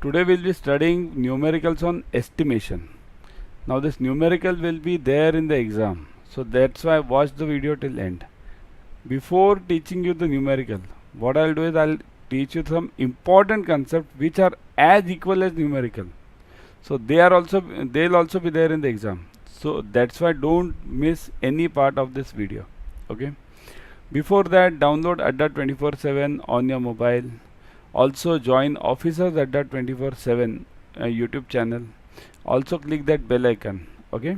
Today we'll be studying numericals on estimation. Now this numerical will be there in the exam, so that's why watch the video till end. Before teaching you the numerical, what I'll do is I'll teach you some important concepts which are as equal as numerical. So they'll also be there in the exam. So that's why don't miss any part of this video. Okay. Before that, download Adda 24/7 on your mobile. Also join Officers Adda 24/7 YouTube channel. Also click that bell icon. Okay.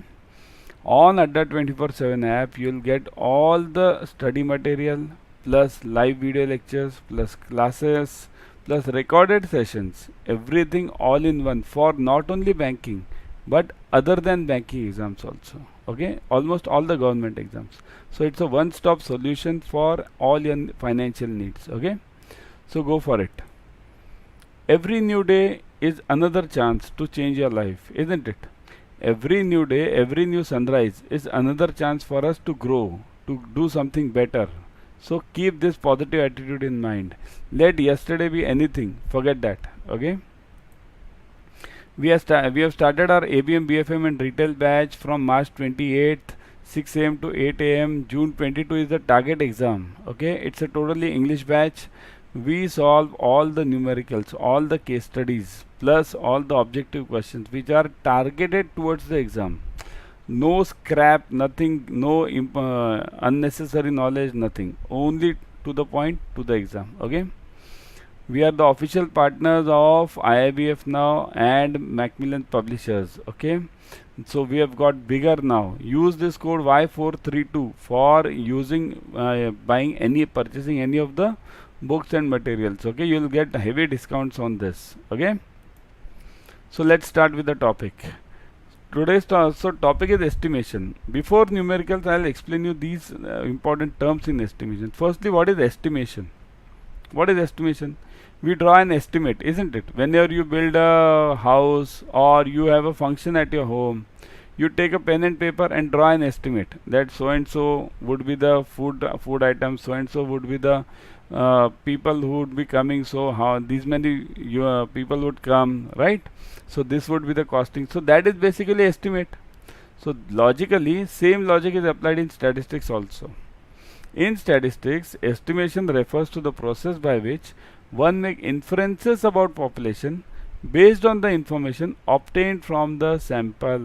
On Adda 24/7 app, you'll get all the study material plus live video lectures plus classes plus recorded sessions. Everything all in one for not only banking but other than banking exams also. Okay, almost all the government exams. So it's a one-stop solution for all your financial needs. Okay, so go for it. Every new day is another chance to change your life, isn't it? Every new day, every new sunrise is another chance for us to grow, to do something better. So keep this positive attitude in mind. Let yesterday be anything, forget that. Okay. We have started our ABM BFM and Retail Batch from March 28th, 6 am to 8 am. June 22 is the target exam. Okay, it's a totally English batch. We solve all the numericals, all the case studies, plus all the objective questions which are targeted towards the exam. No scrap, nothing, no unnecessary knowledge, nothing. Only to the point, to the exam. Okay. We are the official partners of IIBF now and Macmillan Publishers. Okay, so we have got bigger now. Use this code Y432 for purchasing any of the books and materials. Okay, you will get heavy discounts on this. Okay, so let's start with the topic. Today's topic is estimation. Before numericals, I'll explain you these important terms in estimation. Firstly, what is estimation? What is estimation? We draw an estimate, isn't it? Whenever you build a house or you have a function at your home, you take a pen and paper and draw an estimate that so and so would be the food items, so and so would be the people who would be coming, so how these many people would come, right? So this would be the costing. So that is basically estimate. So logically, same logic is applied in statistics also. In statistics, estimation refers to the process by which one makes inferences about population based on the information obtained from the sample.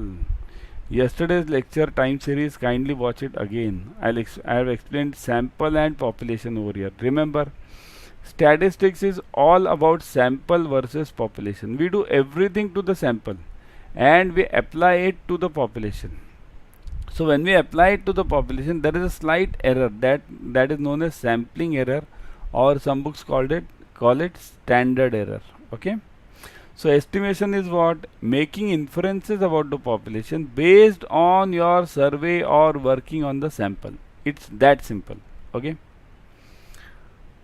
Yesterday's lecture time series, kindly watch it again. I have explained sample and population over here. Remember, statistics is all about sample versus population. We do everything to the sample and we apply it to the population. So when we apply it to the population, there is a slight error that is known as sampling error, or some books call it standard error. Okay. So estimation is what? Making inferences about the population based on your survey or working on the sample. It's that simple. Okay.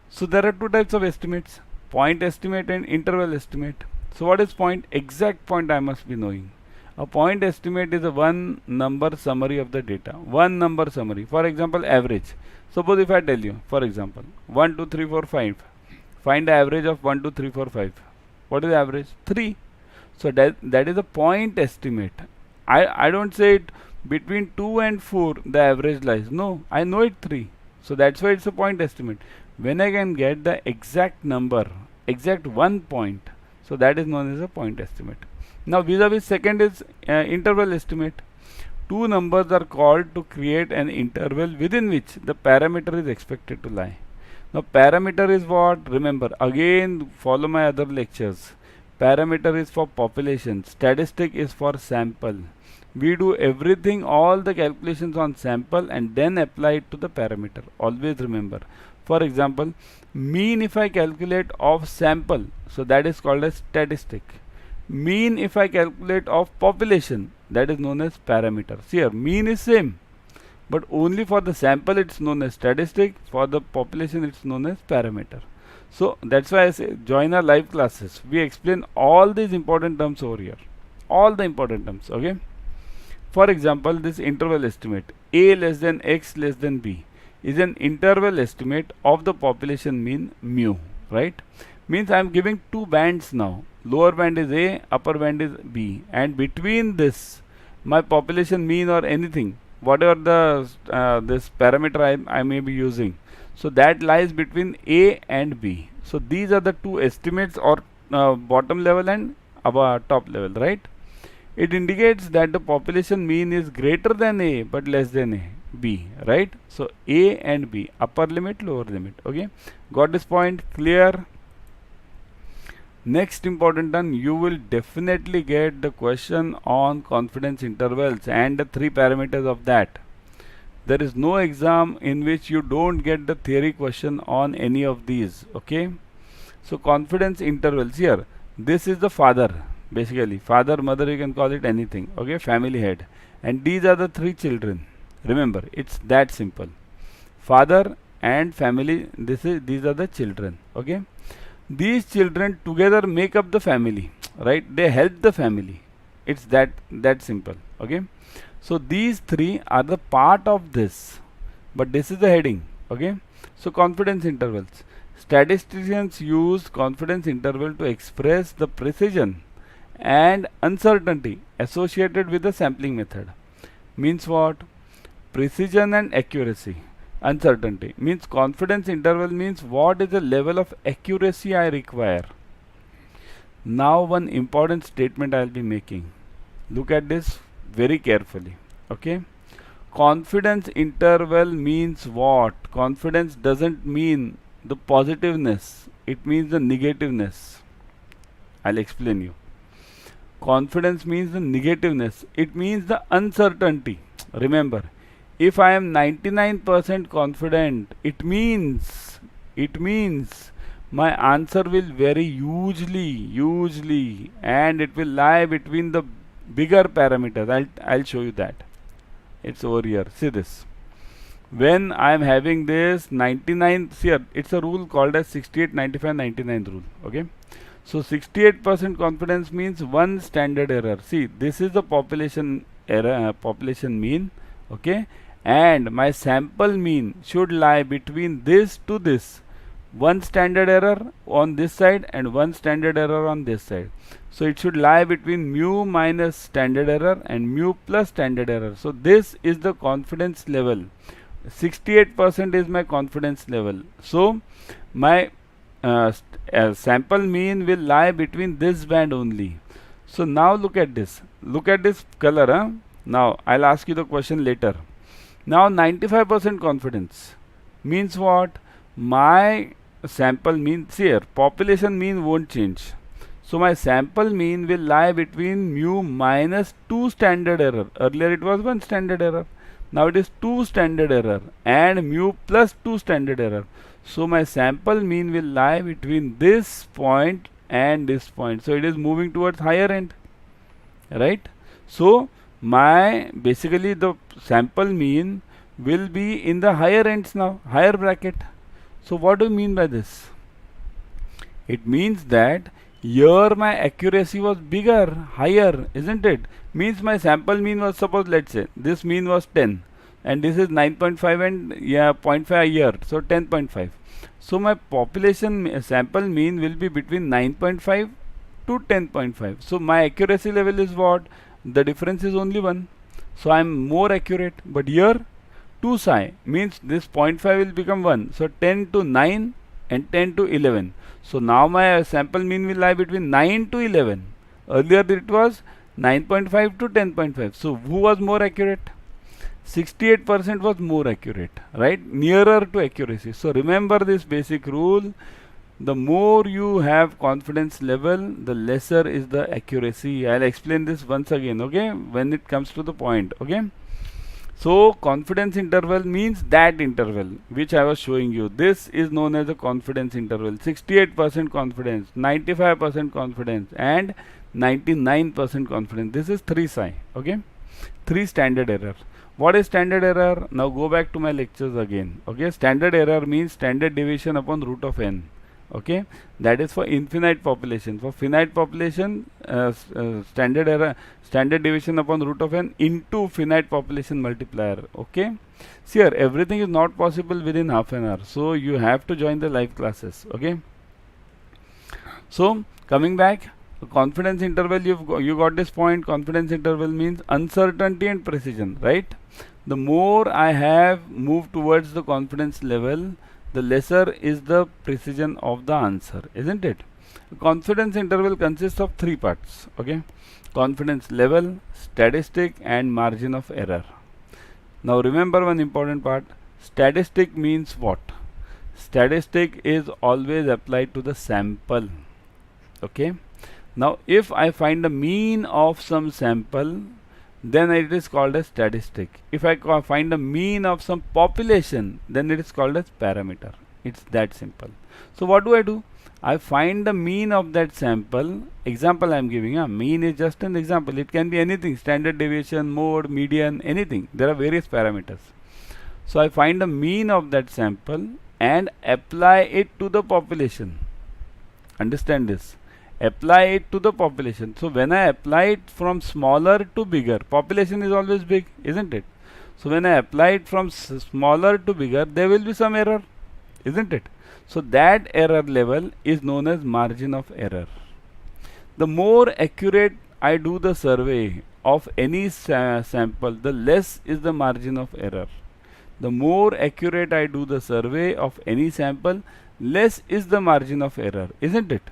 So there are two types of estimates: point estimate and interval estimate. So what is point? Exact point I must be knowing. A point estimate is a one number summary of the data. One number summary. For example, average. Suppose if I tell you, for example, 1, 2, 3, 4, 5. Find the average of 1, 2, 3, 4, 5. What is the average? 3. So that is a point estimate. I don't say it between 2 and 4 the average lies. No, I know it 3. So that's why it's a point estimate. When I can get the exact number, exact 1 point, so that is known as a point estimate. Now vis-a-vis second is interval estimate. Two numbers are called to create an interval within which the parameter is expected to lie. Now parameter is what? Remember, again follow my other lectures. Parameter is for population, statistic is for sample. We do everything, all the calculations on sample and then apply it to the parameter. Always remember. For example, mean if I calculate of sample, so that is called as statistic. Mean if I calculate of population, that is known as parameter. See here, mean is same, but only for the sample it's known as statistic, for the population it's known as parameter. So that's why I say join our live classes. We explain all these important terms over here. All the important terms, okay? For example, this interval estimate, A less than X less than B, is an interval estimate of the population mean mu, right? Means I am giving two bands now. Lower band is A, upper band is B, and between this, my population mean or anything, whatever the this parameter I may be using, so that lies between A and B. So these are the two estimates, or bottom level and top level, right? It indicates that the population mean is greater than A but less than B, right? So A and B, upper limit, lower limit. Okay, got this point clear? Next important one, you will definitely get the question on confidence intervals and the three parameters of that. There is no exam in which you don't get the theory question on any of these. Okay, so confidence intervals here, this is the father, basically father, mother, you can call it anything. Okay, family head, and these are the three children. Remember, it's that simple. Father and family, these are the children. Okay, these children together make up the family, right? They help the family. It's that simple. Okay, so these three are the part of this, but this is the heading. Okay, so confidence intervals, statisticians use confidence interval to express the precision and uncertainty associated with the sampling method. Means what? Precision and accuracy. Uncertainty means confidence interval means what is the level of accuracy I require. Now one important statement I will be making. Look at this very carefully. Okay, confidence interval means what? Confidence doesn't mean the positiveness, it means the negativeness. I'll explain you. Confidence means the negativeness, it means the uncertainty. Remember, if I am 99% confident, it means my answer will vary hugely, and it will lie between the bigger parameters. I'll show you that. It's over here. See this. When I am having this 99, here it's a rule called as 68, 95, 99 rule. Okay, so 68% confidence means one standard error. See, this is the population error, population mean. Okay, and my sample mean should lie between this to this, one standard error on this side and one standard error on this side. So it should lie between mu minus standard error and mu plus standard error. So this is the confidence level. 68% is my confidence level. So my sample mean will lie between this band only. So now look at this. Look at this color. Huh? Now I'll ask you the question later. Now 95% confidence means what? My sample mean, see here, population mean won't change. So my sample mean will lie between mu minus 2 standard error. Earlier it was 1 standard error. Now it is 2 standard error and mu plus 2 standard error. So my sample mean will lie between this point and this point. So it is moving towards higher end, right? So my basically the sample mean will be in the higher ends now, higher bracket. So what do you mean by this? It means that here my accuracy was bigger, higher, isn't it? Means my sample mean was, suppose let's say this mean was 10 and this is 9.5 and 0.5 here, so 10.5. So my population sample mean will be between 9.5 to 10.5. So my accuracy level is what? The difference is only 1. So I am more accurate. But here 2 psi means this 0.5 will become 1. So 10 to 9 and 10 to 11. So now my sample mean will lie between 9 to 11. Earlier it was 9.5 to 10.5. So who was more accurate? 68% was more accurate, right? Nearer to accuracy. So remember this basic rule. The more you have confidence level, the lesser is the accuracy. I'll explain this once again, okay, when it comes to the point, okay. So confidence interval means that interval which I was showing you. This is known as a confidence interval. 68% confidence, 95% confidence and 99% confidence. This is 3 psi, okay. 3 standard error. What is standard error? Now go back to my lectures again, okay. Standard error means standard deviation upon root of n. Okay, that is for infinite population. For finite population, standard error, standard deviation upon root of n into finite population multiplier. Okay, see here, everything is not possible within half an hour, so you have to join the live classes. Okay, So coming back, confidence interval, you got this point. Confidence interval means uncertainty and precision, right? The more I have moved towards the confidence level, the lesser is the precision of the answer, isn't it? Confidence interval consists of three parts, okay? Confidence level, statistic and margin of error. Now remember one important part. Statistic means what? Statistic is always applied to the sample, okay? Now if I find the mean of some sample, then it is called as statistic. If I find the mean of some population, then it is called as parameter. It's that simple. So what do? I find the mean of that sample. Example I am giving. Mean is just an example. It can be anything. Standard deviation, mode, median, anything. There are various parameters. So I find the mean of that sample and apply it to the population. Understand this. Apply it to the population. So when I apply it from smaller to bigger, population is always big, isn't it? So when I apply it from smaller to bigger, there will be some error, isn't it? So that error level is known as margin of error. The more accurate I do the survey of any sample, the less is the margin of error. The more accurate I do the survey of any sample, less is the margin of error, isn't it?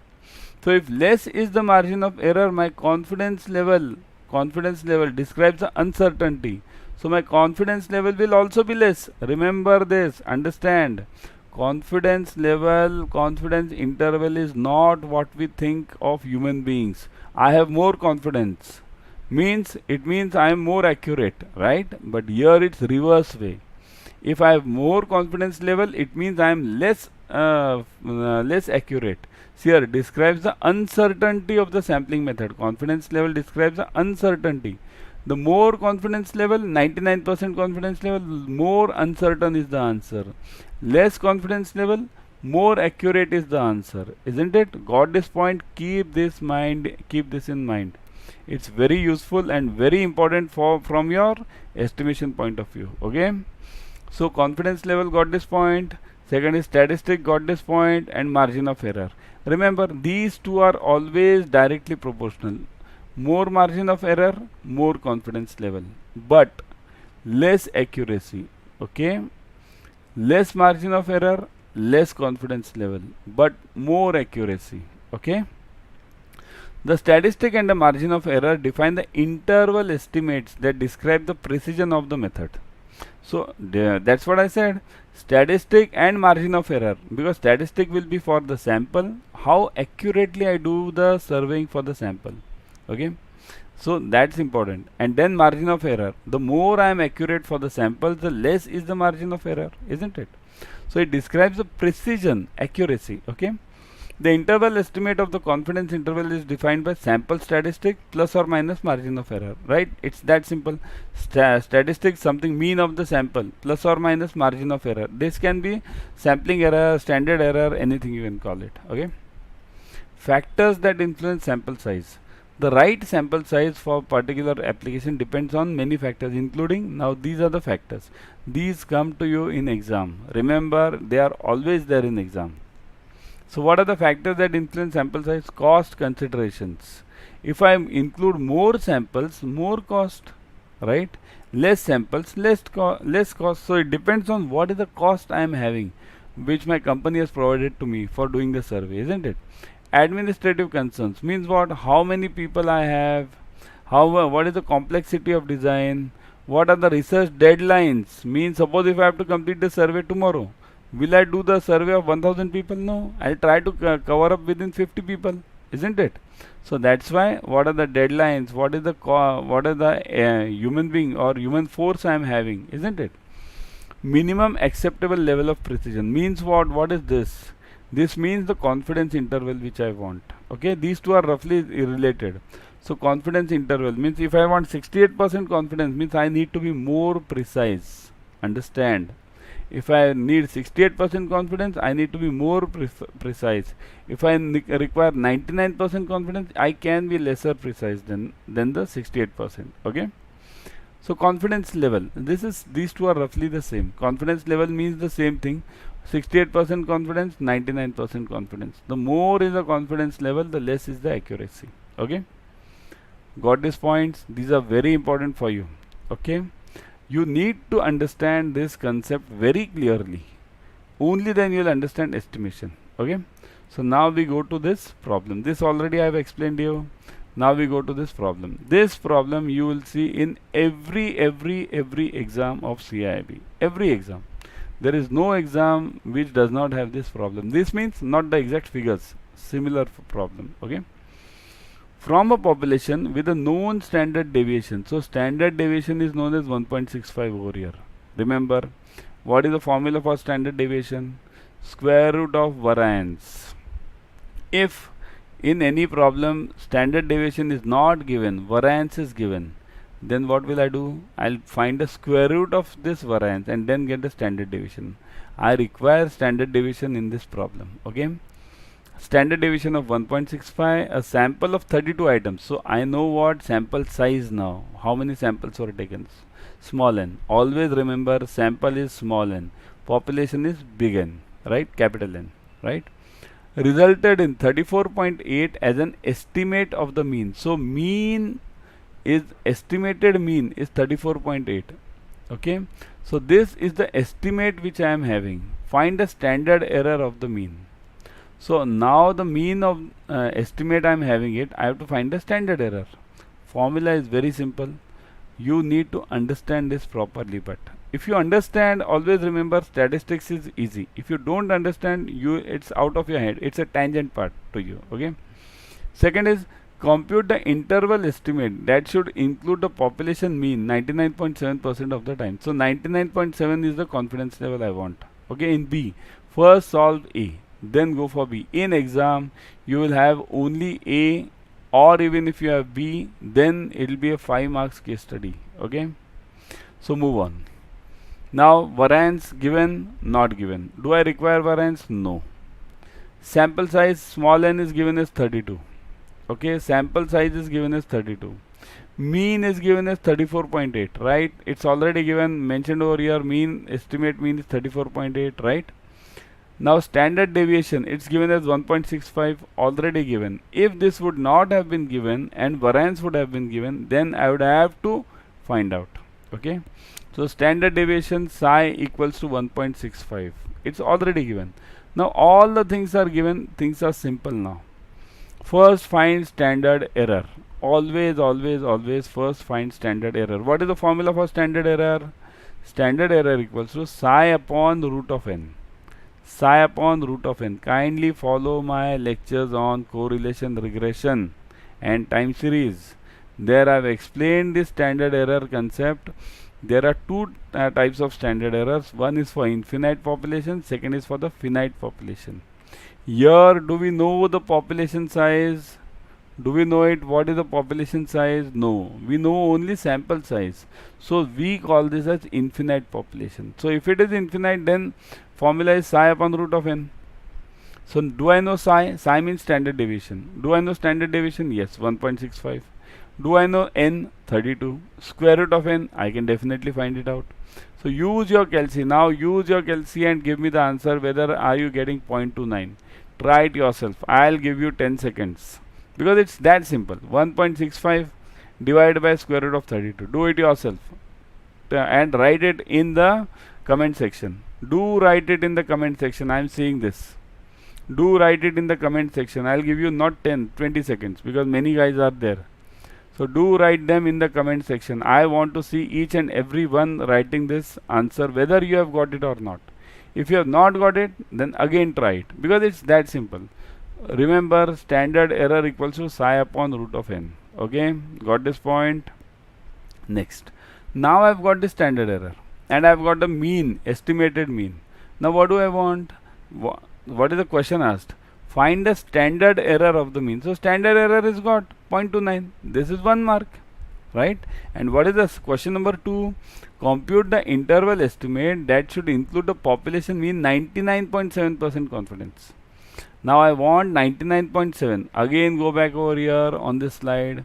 So if less is the margin of error, my confidence level describes the uncertainty. So my confidence level will also be less. Remember this, understand. Confidence level, confidence interval is not what we think of human beings. I have more confidence. It means I am more accurate, right? But here it's reverse way. If I have more confidence level, it means I am less accurate. See here, describes the uncertainty of the sampling method. Confidence level describes the uncertainty. The more confidence level, 99% confidence level, more uncertain is the answer. Less confidence level, more accurate is the answer. Isn't it? Got this point? Keep this in mind. It's very useful and very important from your estimation point of view. Okay? So confidence level got this point. Second is statistic got this point, and margin of error. Remember, these two are always directly proportional. More margin of error, more confidence level, but less accuracy. Okay? Less margin of error, less confidence level, but more accuracy. Okay? The statistic and the margin of error define the interval estimates that describe the precision of the method. So that's what I said. Statistic and margin of error, because statistic will be for the sample, how accurately I do the surveying for the sample. Okay, so that's important. And then margin of error, the more I am accurate for the sample, the less is the margin of error, isn't it? So it describes the precision, accuracy. Okay, the interval estimate of the confidence interval is defined by sample statistic plus or minus margin of error, right? It's that simple. Statistic, something mean of the sample, plus or minus margin of error. This can be sampling error, standard error, anything you can call it. Okay. Factors that influence sample size. The right sample size for particular application depends on many factors, including, now these are the factors. These come to you in exam. Remember, they are always there in exam. So what are the factors that influence sample size? Cost considerations. If I include more samples, more cost, right? Less samples, less cost. So it depends on what is the cost I am having, which my company has provided to me for doing the survey, isn't it? Administrative concerns means what? How many people I have, what is the complexity of design, what are the research deadlines. Means suppose if I have to complete the survey tomorrow, will I do the survey of 1000 people? No, I'll try to cover up within 50 people, isn't it? So that's why, what are the deadlines, what is the human being or human force I am having, isn't it? Minimum acceptable level of precision means what is this? This means the confidence interval which I want. Okay, these two are roughly related. So confidence interval means if I want 68% confidence, means I need to be more precise. Understand? If I need 68% confidence, I need to be more precise. If I require 99% confidence, I can be lesser precise than the 68%. Okay. So confidence level, these two are roughly the same. Confidence level means the same thing. 68% confidence, 99% confidence. The more is the confidence level, the less is the accuracy. Okay, got these points? These are very important for you. Okay, you need to understand this concept very clearly. Only then you will understand estimation. Okay, so now we go to this problem. This already I have explained to you. Now we go to this problem. This problem you will see in every exam of CAIIB. Every exam. There is no exam which does not have this problem. This means not the exact figures, similar problem. Okay. From a population with a known standard deviation. So standard deviation is known as 1.65 over here. Remember, what is the formula for standard deviation? Square root of variance. If in any problem standard deviation is not given, variance is given, then what will I do? I'll find the square root of this variance and then get the standard deviation. I require standard deviation in this problem. Okay, standard deviation of 1.65, a sample of 32 items. So I know what sample size now. How many samples were taken? Small n. Always remember, sample is small n, population is big N, right? Capital N, right? Resulted in 34.8 as an estimate of the mean. So mean is estimated mean is 34.8. Okay, so this is the estimate which I am having. Find the standard error of the mean. So now the mean of estimate I am having it, I have to find the standard error. Formula is very simple. You need to understand this properly, but if you understand, always remember statistics is easy. If you don't understand, it's out of your head. It's a tangent part to you. Okay. Second is compute the interval estimate that should include the population mean 99.7% of the time. So 99.7 is the confidence level I want. Okay. In B, first solve A, then go for B. In exam, you will have only A, or even if you have B, then it will be a 5 marks case study. Okay. So move on. Now variance given, not given. Do I require variance? No. Sample size small n is given as 32. Okay, sample size is given as 32. Mean is given as 34.8, right? It's already given, mentioned over here, mean, estimate mean is 34.8, right? Now standard deviation, it's given as 1.65, already given. If this would not have been given and variance would have been given, then I would have to find out. Okay. So standard deviation psi equals to 1.65. It's already given. Now all the things are given. Things are simple now. First find standard error. Always first find standard error. What is the formula for standard error? Standard error equals to psi upon root of n. Psi upon root of n. Kindly follow my lectures on correlation regression and time series. There I have explained this standard error concept. There are two types of standard errors. One is for infinite population, second is for the finite population. Here, do we know the population size? Do we know it? What is the population size? No. We know only sample size. So we call this as infinite population. So if it is infinite, then formula is psi upon root of n. So do I know psi? Psi means standard deviation. Do I know standard deviation? Yes, 1.65. Do I know n? 32. Square root of n? I can definitely find it out. So use your calci. Now use your calci and give me the answer whether are you getting 0.29. Try it yourself. I'll give you 10 seconds. Because it's that simple. 1.65 divided by square root of 32. Do it yourself. And write it in the comment section. Do write it in the comment section. I'm seeing this. Do write it in the comment section. I'll give you not 10, 20 seconds because many guys are there. So do write them in the comment section. I want to see each and every one writing this answer whether you have got it or not. If you have not got it, then again try it because it's that simple. Remember, standard error equals to psi upon root of n. Okay, got this point? Next. Now I've got the standard error and I've got the mean, estimated mean. Now what do I want? What is the question asked? Find the standard error of the mean. So standard error is got 0.29. This is 1 mark, right? And what is the question number 2? Compute the interval estimate that should include the population mean 99.7% confidence. Now I want 99.7. Again go back over here on this slide.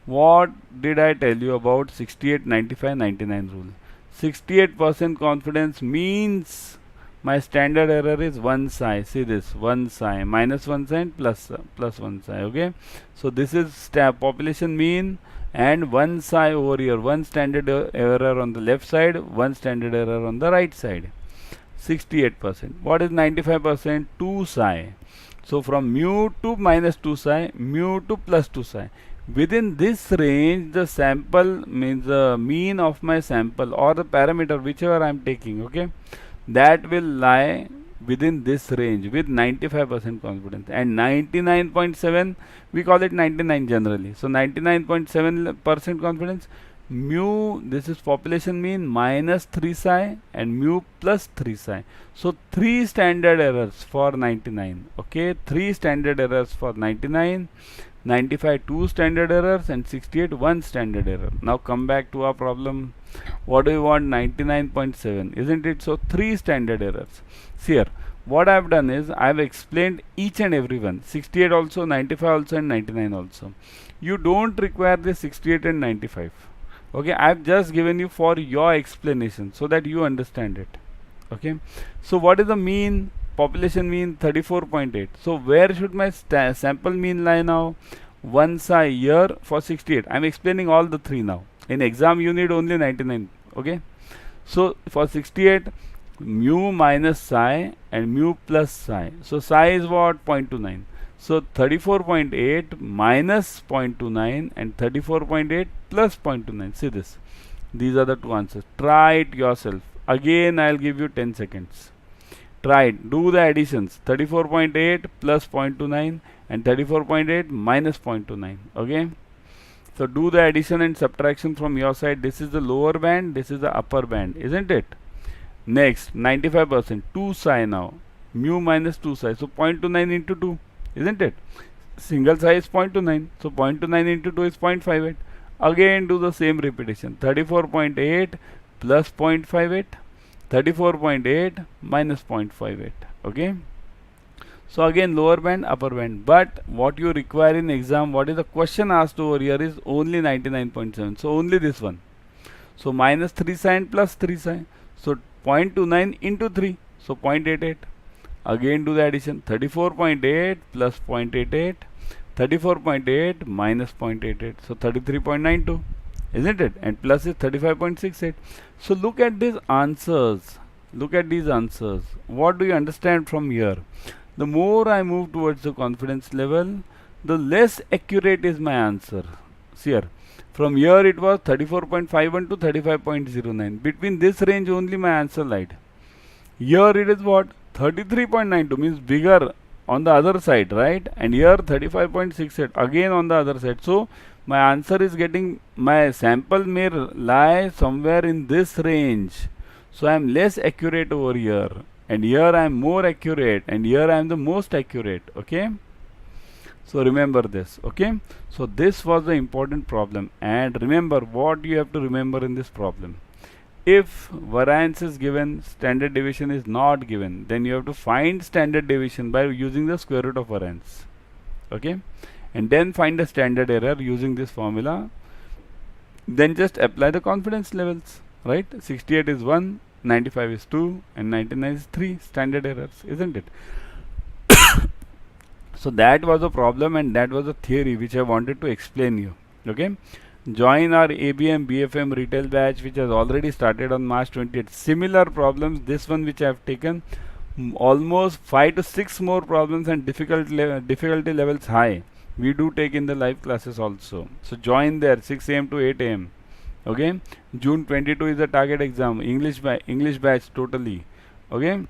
What did I tell you about 68, 95, 99 rule? 68% confidence means My standard error is 1 psi. See this, 1 psi, minus 1 psi and plus 1 psi. Okay. So this is population mean and 1 psi over here. One standard error on the left side, one standard error on the right side. 68%. What is 95%? 2 psi. So from mu to minus 2 psi, mu to plus 2 psi. Within this range, the sample means the mean of my sample or the parameter, whichever I am taking, okay, that will lie within this range with 95% confidence. And 99.7, we call it 99 generally. So 99.7% confidence. Mu, this is population mean, minus 3 psi and mu plus 3 psi. So 3 standard errors for 99. Okay, 3 standard errors for 99. 95 2 standard errors and 68 1 standard error. Now come back to our problem. What do we want? 99.7, isn't it? So 3 standard errors. See here, what I have done is I have explained each and every one. 68 also, 95 also and 99 also. You don't require the 68 and 95. Okay, I have just given you for your explanation so that you understand it. Okay, so what is the mean? Population mean 34.8. So where should my sample mean lie now? 1 psi here for 68. I am explaining all the three now. In exam you need only 99. Okay. So for 68, mu minus psi and mu plus psi. So psi is what? 0.29. So 34.8 minus 0.29 and 34.8 plus 0.29. See this. These are the two answers. Try it yourself. Again I will give you 10 seconds. Try it. Do the additions. 34.8 plus 0.29 and 34.8 minus 0.29. Okay. So do the addition and subtraction from your side. This is the lower band. This is the upper band. Isn't it? Next, 95%. 2 psi now. Mu minus 2 psi. So 0.29 into 2. Isn't it? Single psi is 0.29. So 0.29 into 2 is 0.58. Again do the same repetition. 34.8 plus 0.58. 34.8 minus 0.58. Okay. So again lower band, upper band. But what you require in exam, what is the question asked over here is only 99.7. So only this one. So minus 3 psi and plus 3 psi. So 0.29 into 3. So 0.88. Again do the addition. 34.8 plus 0.88. 34.8 minus 0.88. So 33.92. Isn't it? And plus is 35.68. So look at these answers. Look at these answers. What do you understand from here? The more I move towards the confidence level, the less accurate is my answer. See here. From here it was 34.51 to 35.09. Between this range only my answer lied. Here it is what? 33.92 means bigger on the other side, right? And here 35.68 again on the other side. So my answer is getting, my sample may lie somewhere in this range. So I am less accurate over here. And here I am more accurate. And here I am the most accurate. Okay. So remember this. Okay. So this was the important problem. And remember what you have to remember in this problem. If variance is given, standard deviation is not given, then you have to find standard deviation by using the square root of variance. Okay. And then find the standard error using this formula. Then just apply the confidence levels. Right. 68 is 1, 95 is 2 and 99 is 3 standard errors. Isn't it? So that was a problem and that was a theory which I wanted to explain you. Okay. Join our ABM BFM retail batch which has already started on March 28th. Similar problems, this one which I have taken, almost 5 to 6 more problems and difficulty levels high. We do take in the live classes also. So join there 6 AM to 8 AM. Okay. June 22 is the target exam. English batch totally. Okay.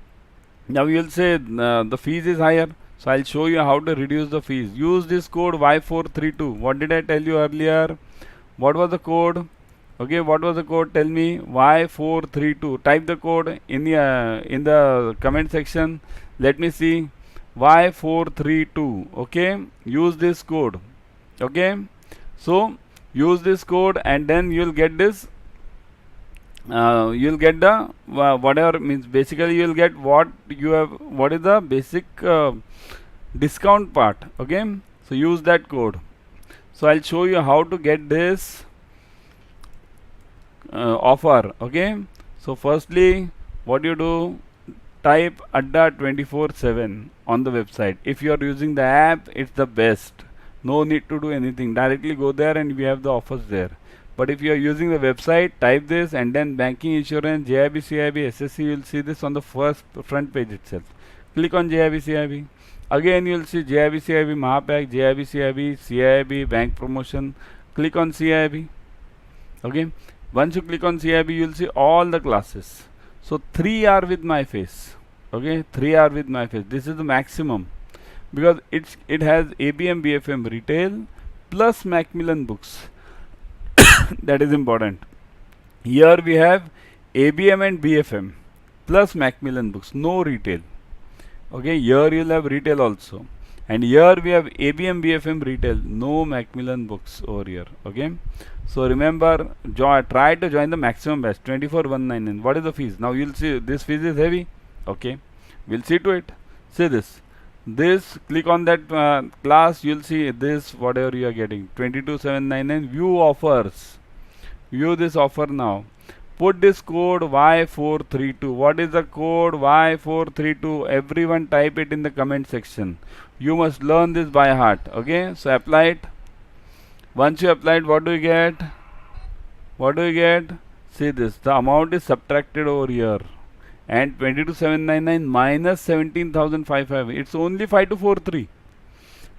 Now you will say the fees is higher. So I'll show you how to reduce the fees. Use this code Y432. What did I tell you earlier? What was the code? Okay, what was the code? Tell me. Y432. Type the code in the comment section. Let me see. Y432. Okay, use this code. Okay, so use this code and then you'll get this. You'll get the whatever means. Basically, you'll get what you have. What is the basic discount part? Okay, so use that code. So I'll show you how to get this offer. Okay. So firstly, what you do, type Adda 24/7 on the website. If you are using the app, it's the best. No need to do anything. Directly go there and we have the offers there. But if you are using the website, type this and then banking, insurance, JAIIB, CAIIB, SSC, you will see this on the front page itself. Click on JAIIB, CAIIB. Again, you will see JAIIB, CAIIB, Mahapack, JAIIB, CAIIB, CAIIB, bank promotion. Click on CAIIB. Okay. Once you click on CAIIB, you will see all the classes. So 3 are with my face. Okay, 3 are with my face. This is the maximum because it has ABM BFM Retail plus Macmillan books. That is important. Here we have ABM and BFM plus Macmillan books, no retail. Okay, here you'll have retail also. And here we have ABM BFM Retail, no Macmillan books over here. Okay, so remember, try to join the maximum batch 24,199. What is the fees? Now you'll see this fees is heavy. Okay, we'll see to it. See this. Click on that class, you'll see this, whatever you are getting, 22,799. View offers. View this offer now. Put this code Y432. What is the code Y432? Everyone type it in the comment section. You must learn this by heart. Okay, so apply it. Once you apply it, what do you get? What do you get? See this, the amount is subtracted over here. And 22,799 minus 17,555. It's only 5243.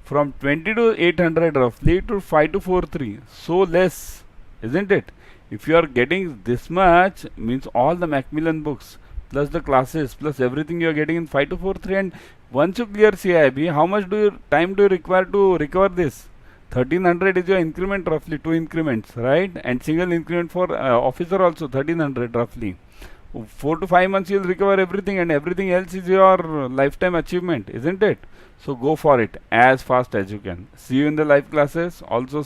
From 22,800 roughly to 5243. So less, isn't it? If you are getting this much, means all the Macmillan books plus the classes plus everything you are getting in 5243. And once you clear CAIIB, how much time do you require to recover this? 1300 is your increment roughly, 2 increments, right? And single increment for officer also 1300 roughly. 4 to 5 months you will recover everything, and everything else is your lifetime achievement, isn't it? So go for it as fast as you can. See you in the live classes. Also